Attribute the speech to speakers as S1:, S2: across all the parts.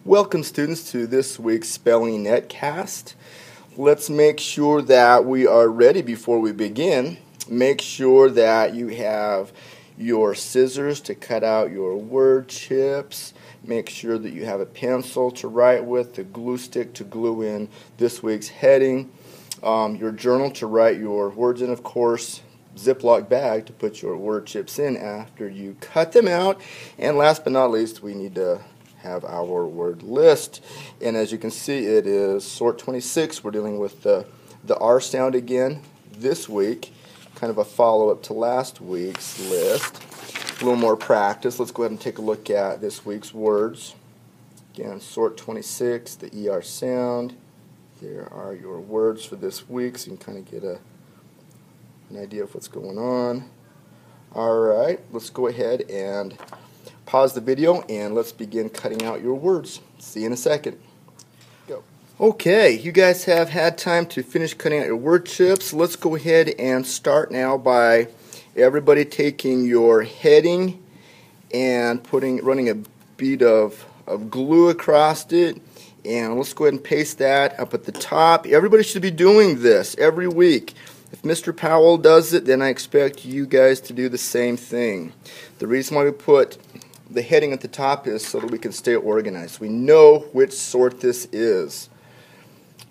S1: Welcome students to this week's Spelling Netcast. Let's make sure that we are ready before we begin. Make sure that you have your scissors to cut out your word chips. Make sure that you have a pencil to write with, the glue stick to glue in this week's heading, your journal to write your words in, of course, Ziploc bag to put your word chips in after you cut them out, and last but not least, we need to have our word list. And as you can see, it is sort 26. We're dealing with the R sound again this week, kind of a follow-up to last week's list. A little more practice. Let's go ahead and take a look at this week's words. Again, sort 26, the ER sound. There are your words for this week, so you can kind of get an idea of what's going on. Alright, let's go ahead and pause the video and let's begin cutting out your words. See you in a second. Go. Okay, you guys have had time to finish cutting out your word chips. Let's go ahead and start now by everybody taking your heading and running a bead of glue across it. And let's go ahead and paste that up at the top. Everybody should be doing this every week. If Mr. Powell does it, then I expect you guys to do the same thing. The reason why we put the heading at the top is so that we can stay organized. We know which sort this is.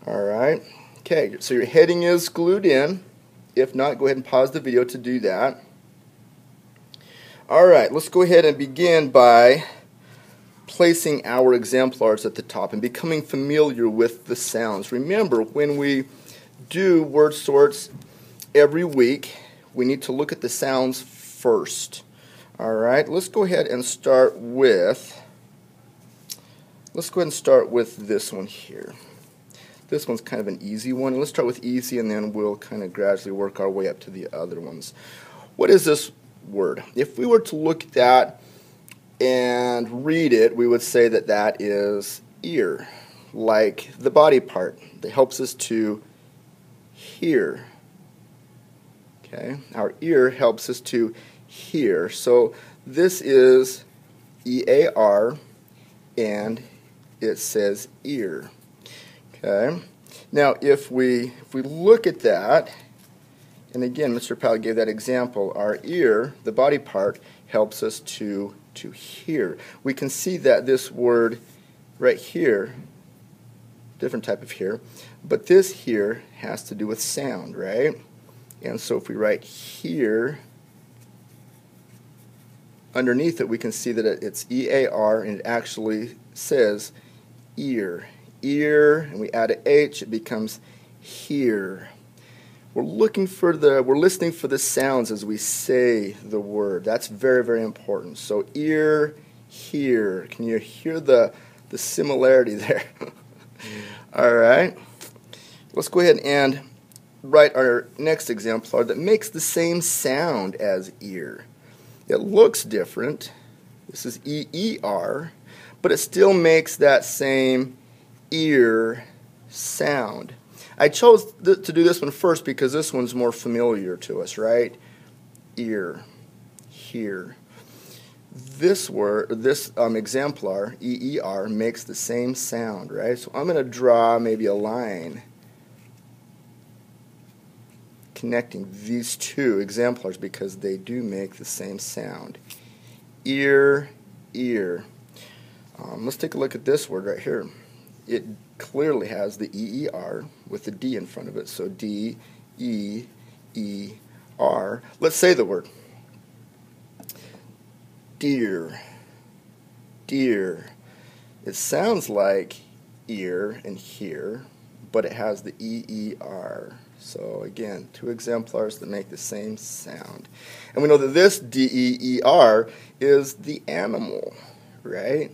S1: Alright. Okay, so your heading is glued in. If not, go ahead and pause the video to do that. Alright, let's go ahead and begin by placing our exemplars at the top and becoming familiar with the sounds. Remember, when we do word sorts every week, we need to look at the sounds first. Alright, let's go ahead and start with this one here. This one's kind of an easy one. Let's start with easy and then we'll kind of gradually work our way up to the other ones. What is this word? If we were to look at that and read it, we would say that that is ear, like the body part that helps us to hear. Okay, our ear helps us to hear. So this is EAR and it says ear. Okay. Now if we look at that, and again Mr. Powell gave that example, our ear, the body part, helps us to hear. We can see that this word right here, different type of hear, but this here has to do with sound, right? And so if we write here, underneath it we can see that it's EAR and it actually says ear. Ear, and we add an H, it becomes hear. We're listening for the sounds as we say the word. That's very, very important. So ear, hear. Can you hear the similarity there? Alright. Let's go ahead and write our next exemplar that makes the same sound as ear. It looks different. This is EER, but it still makes that same ear sound. I chose to do this one first because this one's more familiar to us, right? Ear, hear. This word, this exemplar, EER, makes the same sound, right? So I'm going to draw maybe a line connecting these two exemplars because they do make the same sound. Ear, ear. Let's take a look at this word right here. It clearly has the EER with the D in front of it, so D, E, E, R. Let's say the word. Deer, deer. It sounds like ear and hear, but it has the EER. So again, two exemplars that make the same sound. And we know that this DEER is the animal, right?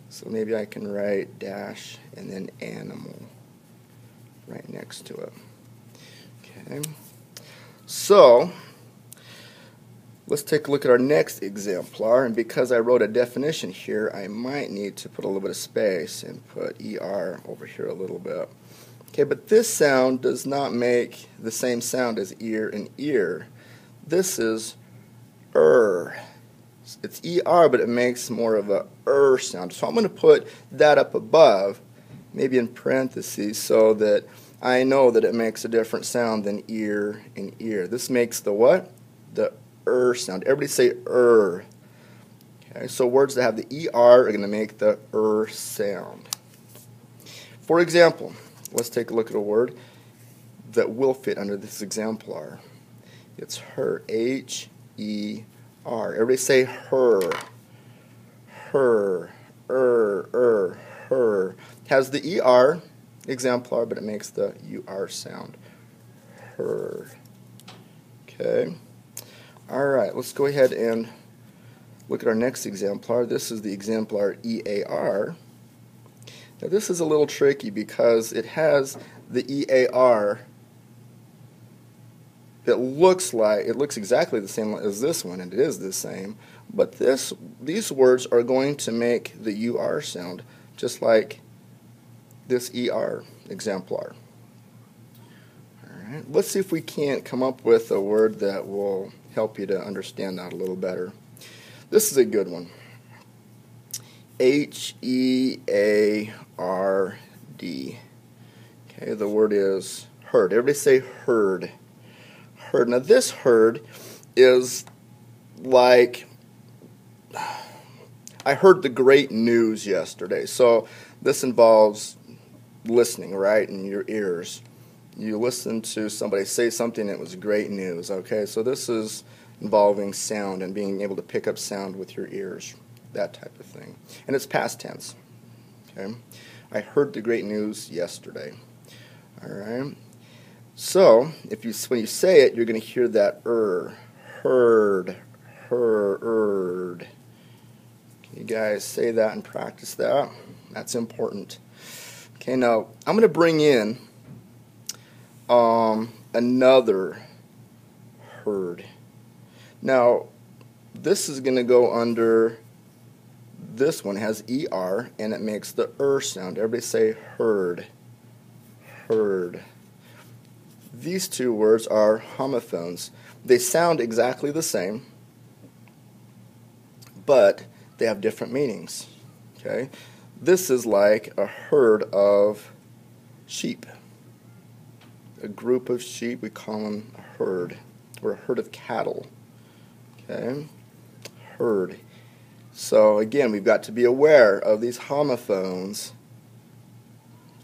S1: So maybe I can write dash and then animal right next to it. Okay. So let's take a look at our next exemplar, and because I wrote a definition here, I might need to put a little bit of space and put ER over here a little bit. Okay, but this sound does not make the same sound as ear and ear. This is It's ER, but it makes more of a sound. So I'm going to put that up above, maybe in parentheses, so that I know that it makes a different sound than ear and ear. This makes the what? The sound. Everybody say Okay, so words that have the ER are going to make the sound. For example, let's take a look at a word that will fit under this exemplar. It's her, H-E-R. Everybody say her. Her, her. Has the ER exemplar, but it makes the UR sound. Her. Okay. All right, let's go ahead and look at our next exemplar. This is the exemplar EAR. Now this is a little tricky because it has the EAR. It looks exactly the same as this one, and it is the same, but these words are going to make the UR sound just like this ER exemplar. All right, let's see if we can't come up with a word that will help you to understand that a little better. This is a good one. H-E-A-R-D. Okay, the word is heard. Everybody say heard. Heard. Now this heard is like, I heard the great news yesterday. So this involves listening, right, in your ears. You listen to somebody say something that was great news. Okay, so this is involving sound and being able to pick up sound with your ears, that type of thing. And it's past tense. Okay, I heard the great news yesterday. All right. So when you say it, you're going to hear that heard, heard. Can you guys say that and practice that? That's important. Okay, now I'm going to bring in another heard. Now, this is going to go under this one. It has ER, and it makes the sound. Everybody say heard. Heard. These two words are homophones. They sound exactly the same, but they have different meanings. Okay? This is like a herd of sheep. A group of sheep, we call them a herd, or a herd of cattle. Okay? Herd. So again, we've got to be aware of these homophones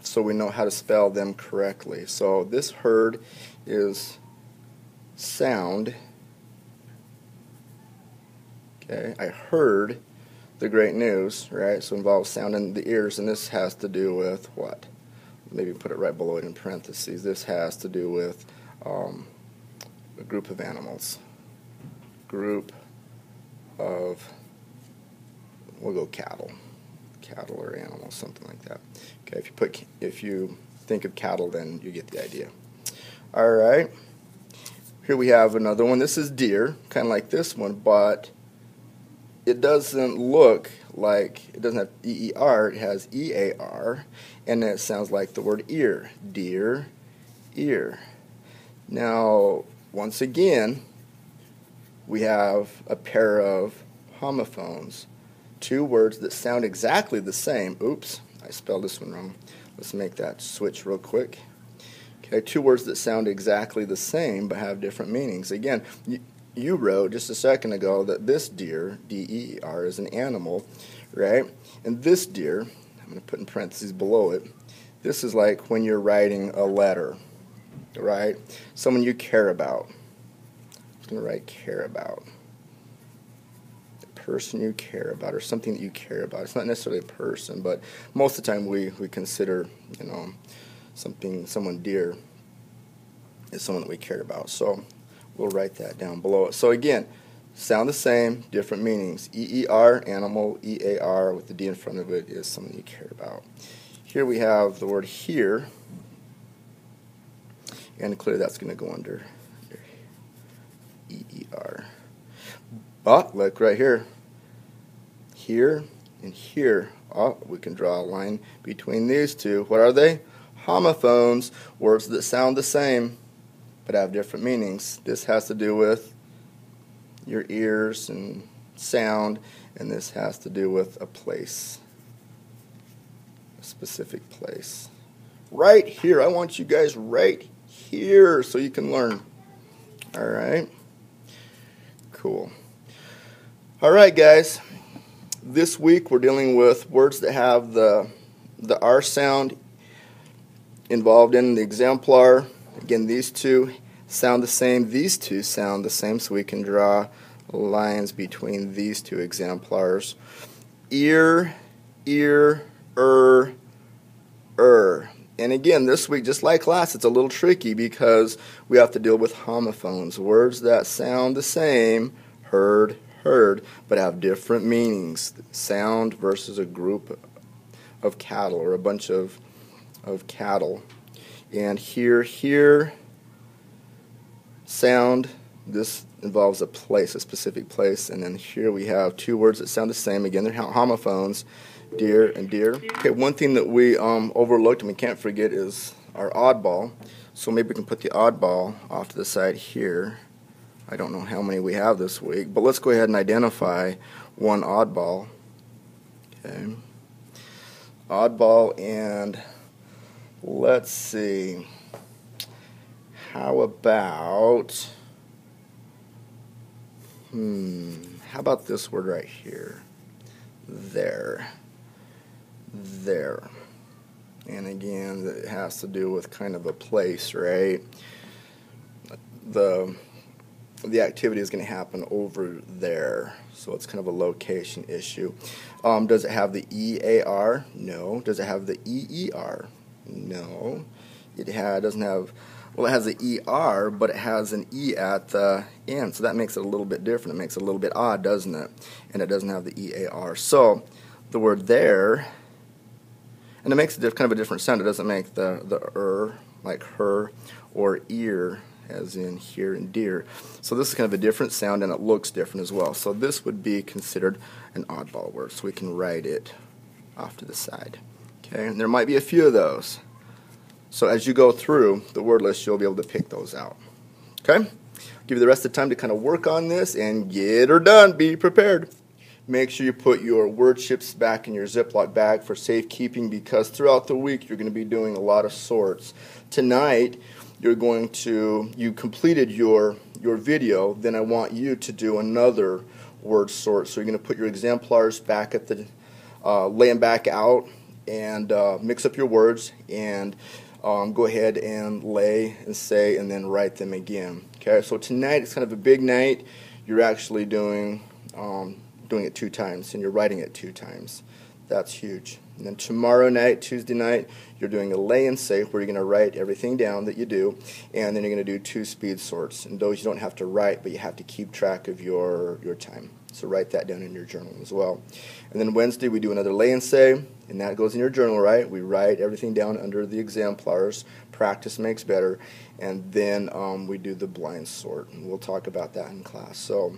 S1: so we know how to spell them correctly. So this heard is sound. Okay, I heard the great news, right? So it involves sound in the ears, and this has to do with what? Maybe put it right below it in parentheses. This has to do with a group of animals. Group of, we'll go cattle. Cattle or animals, something like that. Okay, if you think of cattle, then you get the idea. All right. Here we have another one. This is deer, kind of like this one, but it doesn't look like, it doesn't have EER, it has EAR, and it sounds like the word ear. Deer, ear. Now, once again, we have a pair of homophones. Two words that sound exactly the same. Oops, I spelled this one wrong. Let's make that switch real quick. Okay, two words that sound exactly the same but have different meanings. Again, you wrote just a second ago that this deer, D-E-R, is an animal, right? And this deer, I'm going to put in parentheses below it, this is like when you're writing a letter, right? Someone you care about. I'm going to write care about. Person you care about, or something that you care about. It's not necessarily a person, but most of the time we consider, someone dear is someone that we care about. So we'll write that down below it. So again, sound the same, different meanings. EER, animal. EAR with the D in front of it is someone you care about. Here we have the word here, and clearly that's going to go under EER. But look right here. Here and here. Oh, we can draw a line between these two. What are they? Homophones, words that sound the same but have different meanings. This has to do with your ears and sound, and this has to do with a place, a specific place. Right here. I want you guys right here so you can learn. Alright? Cool. Alright, guys. This week we're dealing with words that have the R sound involved in the exemplar. Again, these two sound the same. These two sound the same, so we can draw lines between these two exemplars. Ear, And again, this week, just like last, it's a little tricky because we have to deal with homophones, words that sound the same, heard, but have different meanings. Sound versus a group of cattle or a bunch of cattle. And hear, sound, this involves a place, a specific place. And then here we have two words that sound the same. Again, they're homophones. Deer and deer. Okay, one thing that we overlooked and we can't forget is our oddball. So maybe we can put the oddball off to the side here. I don't know how many we have this week, but let's go ahead and identify one oddball. Okay. Oddball, and let's see. How about how about this word right here? There. And again, it has to do with kind of a place, right? The activity is going to happen over there, so it's kind of a location issue. Does it have the EAR? No. Does it have the EER? No. It doesn't have. Well, it has the ER, but it has an E at the end, so that makes it a little bit different. It makes it a little bit odd, doesn't it? And it doesn't have the EAR. So the word there, and it makes kind of a different sound. It doesn't make the like her, or ear as in here and deer. So this is kind of a different sound, and it looks different as well. So this would be considered an oddball word. So we can write it off to the side. Okay, and there might be a few of those. So as you go through the word list, you'll be able to pick those out. Okay? Give you the rest of the time to kind of work on this and get her done. Be prepared. Make sure you put your word chips back in your Ziploc bag for safekeeping, because throughout the week you're going to be doing a lot of sorts. Tonight you completed your video, then I want you to do another word sort. So you're going to put your exemplars back at the, lay them back out, and mix up your words, and go ahead and lay and say and then write them again. Okay, so tonight it's kind of a big night. You're actually doing it 2 times, and you're writing it 2 times. That's huge. And then tomorrow night, Tuesday night, you're doing a lay and say, where you're going to write everything down that you do, and then you're going to do 2 speed sorts. And those you don't have to write, but you have to keep track of your time. So write that down in your journal as well. And then Wednesday we do another lay and say, and that goes in your journal, right? We write everything down under the exemplars. Practice makes better. And then we do the blind sort, and we'll talk about that in class. So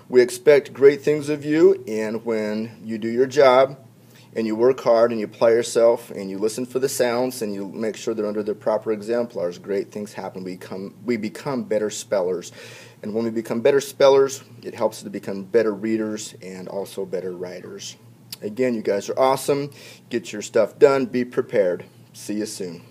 S1: we expect great things of you, and when you do your job and you work hard and you apply yourself and you listen for the sounds and you make sure they're under the proper exemplars, great things happen. We become better spellers. And when we become better spellers, it helps us to become better readers and also better writers. Again, you guys are awesome. Get your stuff done. Be prepared. See you soon.